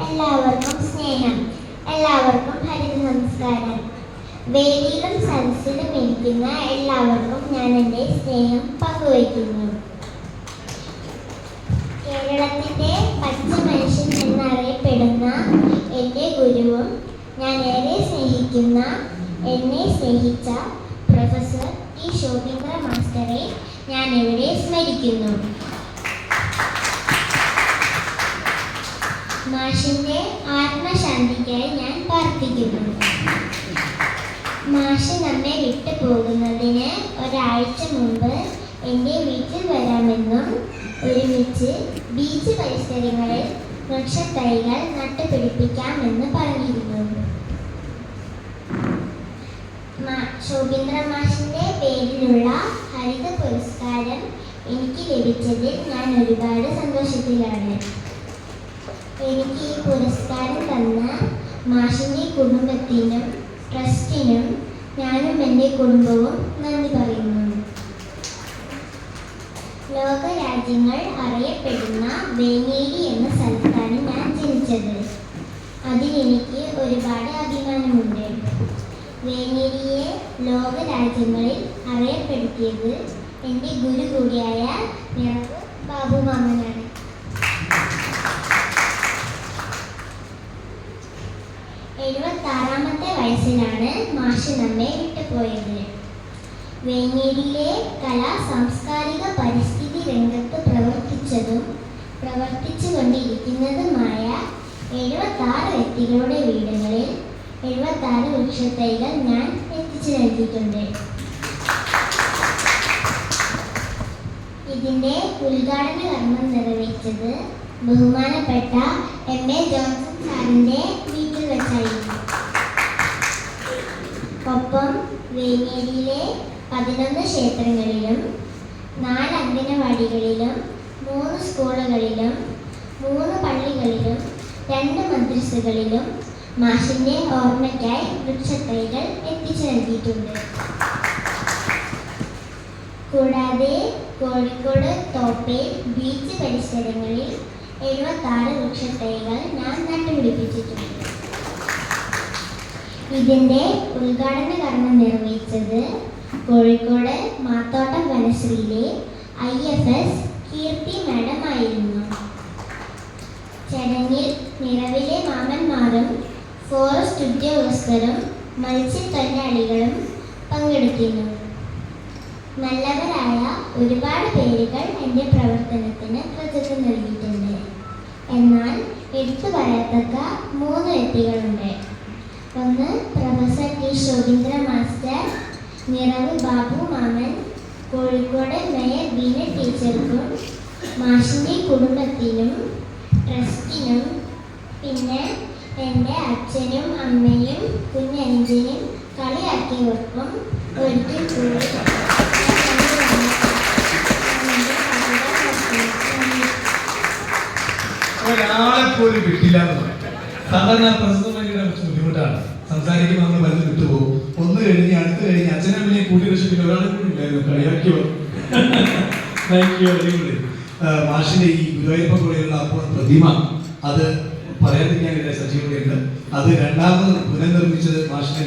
എല്ലാവർക്കും സ്നേഹം. എല്ലാവർക്കും ഹരിത നമസ്കാരം. വേദിയിലും സദസ്സിലും ഇരിക്കുന്ന എല്ലാവർക്കും ഞാൻ എൻ്റെ സ്നേഹം പങ്കുവയ്ക്കുന്നു. കേരളത്തിൻ്റെ പച്ച മനുഷ്യൻ എന്നറിയപ്പെടുന്ന എൻ്റെ ഗുരുവും ഞാൻ ഏറെ സ്നേഹിക്കുന്ന എന്നെ സ്നേഹിച്ച പ്രൊഫസർ ടി ശോഭീന്ദ്ര മാസ്റ്ററെ ഞാൻ ഇവിടെ സ്മരിക്കുന്നു. മാഷിന്റെ ആത്മശാന്തിക്കായി ഞാൻ പ്രാർത്ഥിക്കുന്നു. മാഷ് നമ്മെ വിട്ടു പോകുന്നതിന് ഒരാഴ്ച മുമ്പ് എൻ്റെ വീട്ടിൽ വരാമെന്നും ഒരുമിച്ച് ബീച്ച് പരിസരങ്ങളിൽ വൃക്ഷത്തൈകൾ നട്ടുപിടിപ്പിക്കാമെന്ന് പറഞ്ഞിരുന്നു. ശോഭീന്ദ്ര മാഷിന്റെ പേരിലുള്ള ഹരിത പുരസ്കാരം എനിക്ക് ലഭിച്ചതിൽ ഞാൻ ഒരുപാട് സന്തോഷത്തിലാണ്. എനിക്ക് ഈ പുരസ്കാരം തന്ന മാഷിൻ്റെ കുടുംബത്തിനും ട്രസ്റ്റിനും ഞാനും എൻ്റെ കുടുംബവും നന്ദി പറയുന്നു. ലോകരാജ്യങ്ങൾ അറിയപ്പെടുന്ന വേങ്ങേരി എന്ന സ്ഥലത്താണ് ഞാൻ ജനിച്ചത്. അതിലെനിക്ക് ഒരുപാട് അഭിമാനമുണ്ട്. വേങ്ങേരിയെ ലോകരാജ്യങ്ങളിൽ അറിയപ്പെടുത്തിയത് എൻ്റെ ഗുരു കൂടിയായ നിറവ് ബാബു മാമനാണ്. 76-ാമത്തെ വയസ്സിലാണ് മാഷ് നമ്മെ വിട്ടുപോയത്. വേങ്ങേരിയിലെ കലാ സാംസ്കാരിക പരിസ്ഥിതി രംഗത്ത് പ്രവർത്തിച്ചുകൊണ്ടിരിക്കുന്നതുമായ 76 വ്യക്തികളുടെ വീടുകളിൽ 76 വൃക്ഷത്തൈകൾ ഞാൻ എത്തിച്ചു നൽകിയിട്ടുണ്ട്. ഇതിൻ്റെ ഉദ്ഘാടന കർമ്മം നിർവഹിച്ചത് ബഹുമാനപ്പെട്ട M.A. ജോൺസൺ സാറിൻ്റെ വീട്ടിൽ വെച്ചായിരുന്നു. ഒപ്പം വേങ്ങേരിയിലെ 11 ക്ഷേത്രങ്ങളിലും 4 അംഗനവാടികളിലും 3 സ്കൂളുകളിലും 3 പള്ളികളിലും 2 മദ്രസകളിലും മാഷിൻ്റെ ഓർമ്മയ്ക്കായി വൃക്ഷത്തൈകൾ എത്തിച്ചു നൽകിയിട്ടുണ്ട്. കൂടാതെ കോഴിക്കോട് തോപ്പയിൽ ബീച്ച് പരിസരങ്ങളിൽ 76 വൃക്ഷത്തൈകൾ ഞാൻ നട്ടുപിടിപ്പിച്ചിട്ടുണ്ട്. ഇതിൻ്റെ ഉദ്ഘാടന കർമ്മം നിർവഹിച്ചത് കോഴിക്കോട് മാത്തോട്ടം വനശ്രീയിലെ IFS കീർത്തി മാഡം ആയിരുന്നു. ചടങ്ങിൽ നിറവിലെ മാമന്മാരും ഫോറസ്റ്റ് ഉദ്യോഗസ്ഥരും മത്സ്യത്തൊഴിലാളികളും പങ്കെടുത്തിരുന്നു. നല്ലവരായ ഒരുപാട് പേരുകൾ എൻ്റെ പ്രവർത്തനത്തിന് പ്രചോദനം നൽകിയിട്ടുണ്ട്. എന്നാൽ എടുത്തു പറയത്തക്ക 3 വ്യക്തികളുണ്ട്. ഒന്ന് പ്രൊഫസർ ടി ശോഭീന്ദ്ര മാസ്റ്റർ, നിറവ് ബാബു മാമൻ, കോഴിക്കോട് മേയർ ബീന ടീച്ചർക്കും മാഷിൻ്റെ കുടുംബത്തിനും ട്രസ്റ്റിനും പിന്നെ എൻ്റെ അച്ഛനും അമ്മയും കുഞ്ഞനുജനും കളിയാക്കിയവർക്കും ഒരിക്കൽ കൂടി ഒരാളെ പോലും കിട്ടില്ല എന്ന് പറയാം. സാധാരണ പ്രസിദ്ധ കുറച്ച് ബുദ്ധിമുട്ടാണ്. സംസാരിക്കുമ്പോൾ നമ്മൾ വലുത് വിട്ടുപോകും. ഒന്ന് കഴിഞ്ഞ് അടുത്ത് കഴിഞ്ഞ് അച്ഛനമ്മയെ കൂട്ടി രക്ഷിക്കുന്ന ഒരാളെ കൂടി ഉണ്ടായിരുന്നു. കളിയാക്കിയോ? മാഷിന്റെ ഈ ഗുരുവായൂരപ്പൻ കൂടെയുള്ള പ്രതിമ അത് പറയാതിരിക്കാനില്ല. സജീവതയുണ്ട്. അത് രണ്ടാമത് പുനർനിർമ്മിച്ചത് മാഷിന്റെ